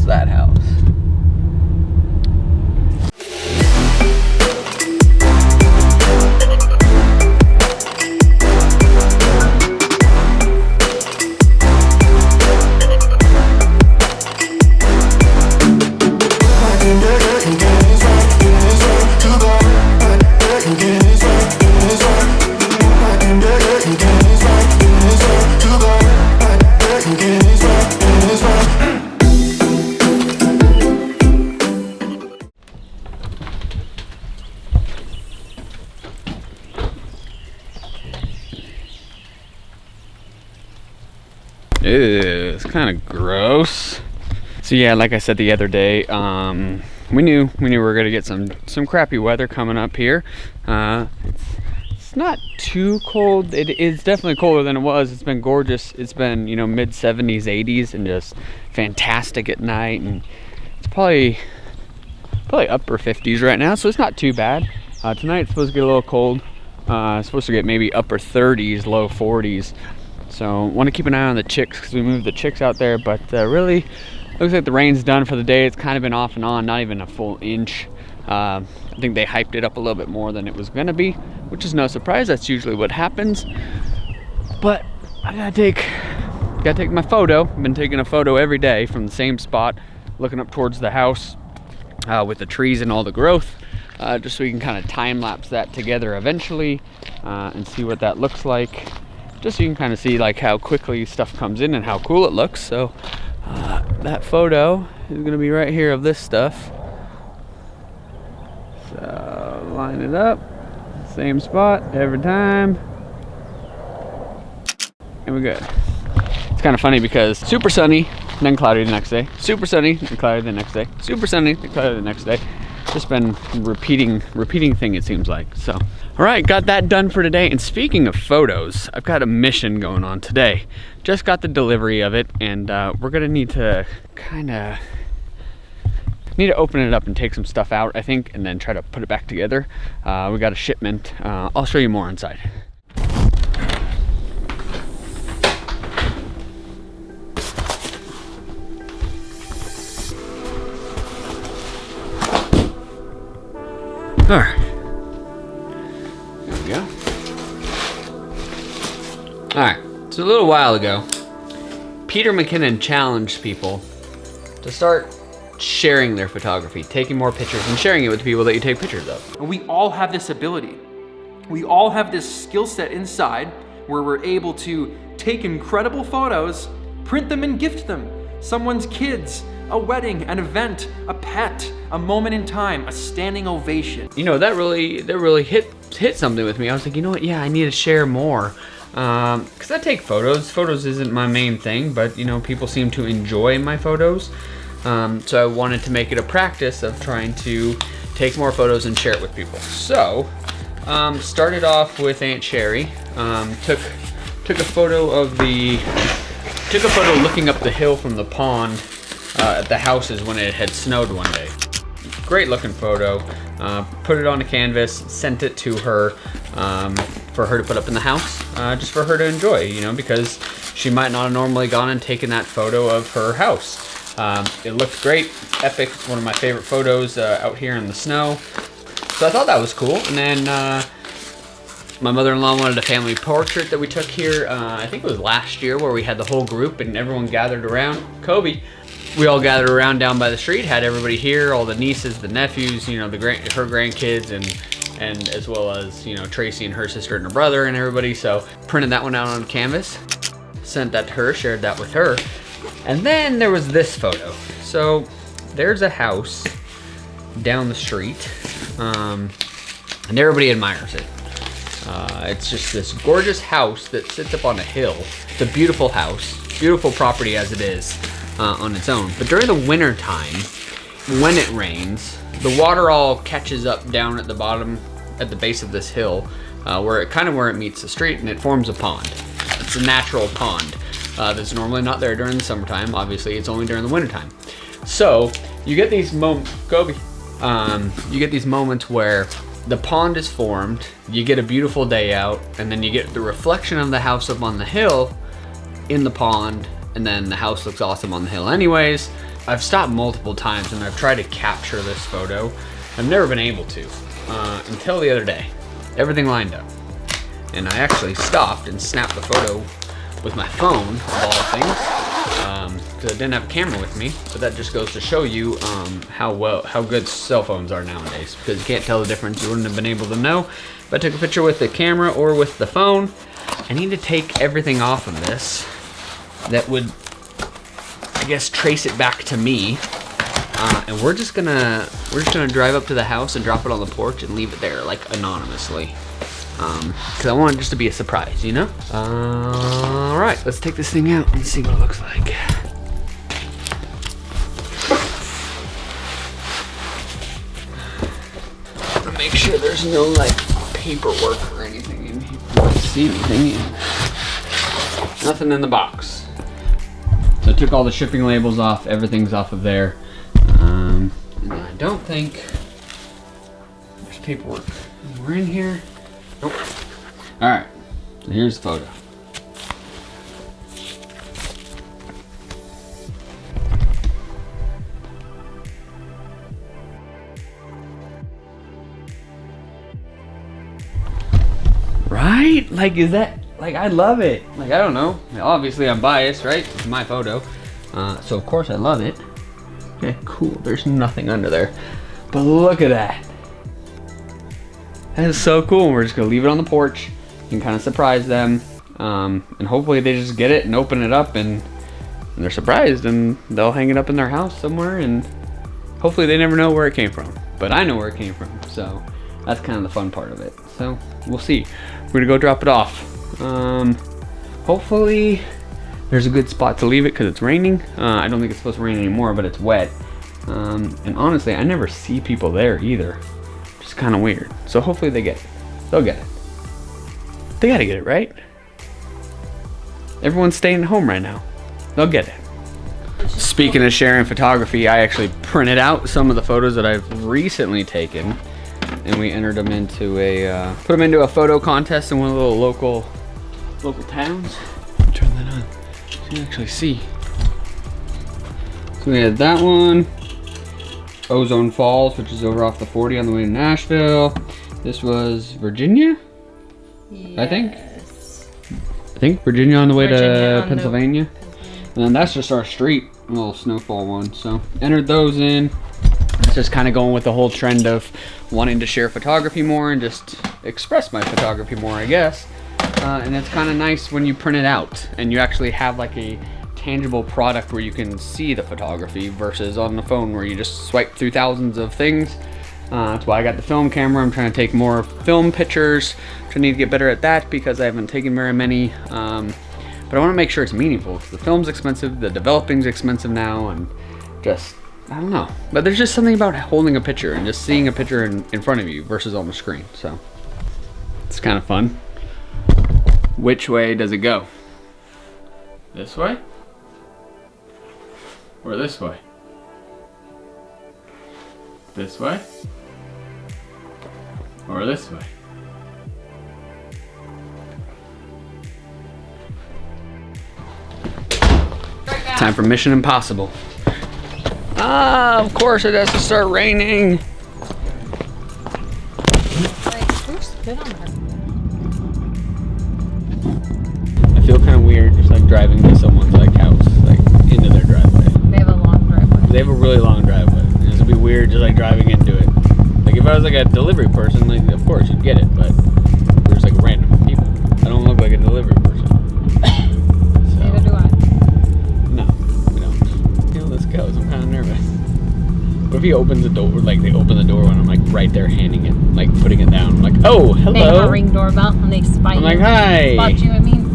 that house. Ew, it's kind of gross. So yeah, like I said the other day, we knew we were gonna get some crappy weather coming up here. It's not too cold. It is definitely colder than it was. It's been gorgeous. It's been, you know, mid 70s, 80s, and just fantastic at night. And it's probably upper 50s right now, so it's not too bad. Tonight it's supposed to get a little cold. It's supposed to get maybe upper 30s, low 40s. So want to keep an eye on the chicks because we moved the chicks out there, but really looks like the rain's done for the day. It's kind of been off and on, not even a full inch. I think they hyped it up a little bit more than it was gonna be, which is no surprise. That's usually what happens. But I gotta take my photo. I've been taking a photo every day from the same spot, looking up towards the house with the trees and all the growth, just so we can kind of time lapse that together eventually and see what that looks like. Just so you can kind of see like how quickly stuff comes in and how cool it looks. So that photo is gonna be right here of this stuff. So line it up, same spot every time, and we're good. It's kind of funny because super sunny, then cloudy the next day, super sunny, then cloudy the next day, super sunny, then cloudy the next day. Just been repeating thing, it seems like. So all right, got that done for today. And speaking of photos, I've got a mission going on today. Just got the delivery of it, and we're gonna need to open it up and take some stuff out, I think, and then try to put it back together. We got a shipment. I'll show you more inside. All right, there we go. All right, so a little while ago, Peter McKinnon challenged people to start sharing their photography, taking more pictures and sharing it with the people that you take pictures of. We all have this ability. We all have this skill set inside where we're able to take incredible photos, print them and gift them. Someone's kids, a wedding, an event, a pet, a moment in time, a standing ovation. You know, that really hit something with me. I was like, you know what? Yeah, I need to share more. Because I take photos. Photos isn't my main thing, but you know, people seem to enjoy my photos. So I wanted to make it a practice of trying to take more photos and share it with people. So, started off with Aunt Sherry. Took a photo looking up the hill from the pond at the houses when it had snowed one day. Great looking photo. Put it on a canvas, sent it to her for her to put up in the house, just for her to enjoy, you know, because she might not have normally gone and taken that photo of her house. It looked great, epic. It's one of my favorite photos out here in the snow. So I thought that was cool. And then my mother-in-law wanted a family portrait that we took here. I think it was last year where we had the whole group and everyone gathered around. Kobe. We all gathered around down by the street, had everybody here, all the nieces, the nephews, you know, her grandkids, and as well as, you know, Tracy and her sister and her brother and everybody. So printed that one out on canvas, sent that to her, shared that with her. And then there was this photo. So there's a house down the street, and everybody admires it. It's just this gorgeous house that sits up on a hill. It's a beautiful house, beautiful property as it is on its own. But during the winter time, when it rains, the water all catches up down at the bottom, at the base of this hill, where it meets the street, and it forms a pond. It's a natural pond that's normally not there during the summertime. Obviously, it's only during the wintertime. So you get these moments, you get these moments where the pond is formed, you get a beautiful day out, and then you get the reflection of the house up on the hill in the pond, and then the house looks awesome on the hill anyways. I've stopped multiple times and I've tried to capture this photo. I've never been able to until the other day. Everything lined up. And I actually stopped and snapped the photo with my phone, of all things, because I didn't have a camera with me. But that just goes to show you how good cell phones are nowadays, because you can't tell the difference. You wouldn't have been able to know if I took a picture with the camera or with the phone. I need to take everything off of this that would, I guess, trace it back to me. And we're just gonna drive up to the house and drop it on the porch and leave it there, like, anonymously. Because I want it just to be a surprise, you know? All right, let's take this thing out and see what it looks like. Make sure there's no, like, paperwork or anything in here. I don't see anything. Nothing in the box. So I took all the shipping labels off. Everything's off of there. And I don't think there's paperwork anywhere in here. Nope. All right, so here's the photo. Right? Like, is that, like, I love it. Like, I don't know. Obviously, I'm biased, right? It's my photo. So, of course, I love it. Okay, cool. There's nothing under there. But look at that. That is so cool. We're just gonna leave it on the porch and kind of surprise them. And hopefully they just get it and open it up and they're surprised and they'll hang it up in their house somewhere, and hopefully they never know where it came from. But I know where it came from, so that's kind of the fun part of it. So we'll see. We're gonna go drop it off. Hopefully there's a good spot to leave it because it's raining. I don't think it's supposed to rain anymore, but it's wet. And honestly, I never see people there either. It's kind of weird. So hopefully they get it. They'll get it. They gotta get it, right? Everyone's staying at home right now. They'll get it. Speaking of sharing photography, I actually printed out some of the photos that I've recently taken, and we entered them into a put them into a photo contest in one of the little local towns. Turn that on so you can actually see. So we had that one, Ozone Falls, which is over off the 40 on the way to Nashville. This was Virginia, yes. I think Virginia on the way to Pennsylvania. And then that's just our street, a little snowfall one. So entered those in. It's just kind of going with the whole trend of wanting to share photography more and just express my photography more, I guess. And it's kind of nice when you print it out and you actually have like a tangible product where you can see the photography versus on the phone where you just swipe through thousands of things. That's why I got the film camera. I'm trying to take more film pictures. I need to get better at that because I haven't taken very many. But I want to make sure it's meaningful because the film's expensive, the developing's expensive now, and just, I don't know. But there's just something about holding a picture and just seeing a picture in front of you versus on the screen. So it's kind of fun. Which way does it go? This way? Or this way? This way? Or this way? Time for Mission Impossible. Ah, of course it has to start raining. I feel kind of weird just like driving to someone's like house, like into their driveway. They have a long driveway. They have a really long driveway. It would be weird just like driving into it. Like if I was like a delivery person, like of course you'd get it, but we're just like random people. I don't look like a delivery person. So. Neither do I. No, we don't. You know, let's go. I'm kind of nervous. What if he opens the door, like they open the door when I'm like right there handing it, like putting it down. I'm like, oh, hello. They have a Ring doorbell and they spot you. I'm like, hi. Spot you, I mean.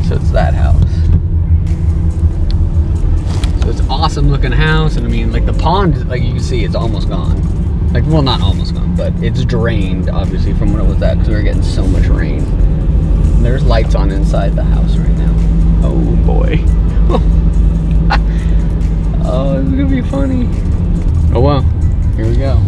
So it's that house. So it's an awesome looking house, and I mean, like the pond, like you can see, it's almost gone. Like, well, not almost gone, but it's drained, obviously, from when it was at, because we were getting so much rain. And there's lights on inside the house right now. Oh boy. Oh, it's gonna be funny. Oh well, here we go.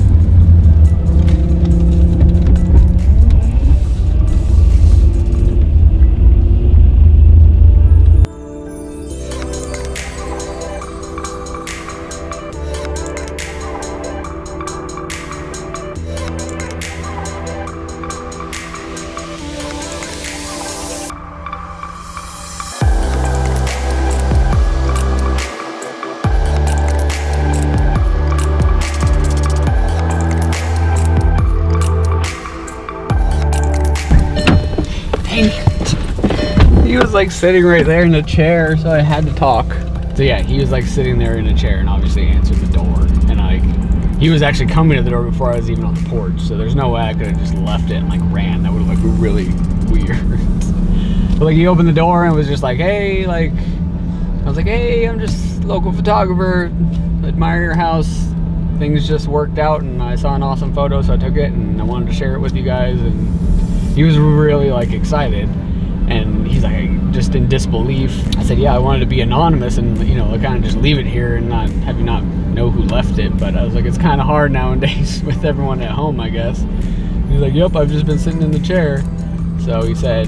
like sitting right there in the chair, so I had to talk. So yeah, he was like sitting there in a chair and obviously answered the door. And like, he was actually coming to the door before I was even on the porch. So there's no way I could have just left it and like ran. That would have looked really weird. But like, he opened the door and was just like, hey, like, I was like, hey, I'm just a local photographer, admire your house. Things just worked out and I saw an awesome photo, so I took it and I wanted to share it with you guys. And he was really like excited. And he's like, just in disbelief. I said, yeah, I wanted to be anonymous and, you know, kind of just leave it here and not have you not know who left it. But I was like, it's kind of hard nowadays with everyone at home, I guess. He's like, yep, I've just been sitting in the chair. So he said,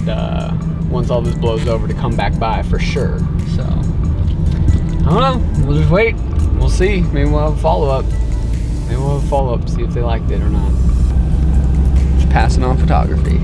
once all this blows over, to come back by for sure. So, I don't know. We'll just wait. We'll see. Maybe we'll have a follow-up. Maybe we'll have a follow-up, see if they liked it or not. Just passing on photography.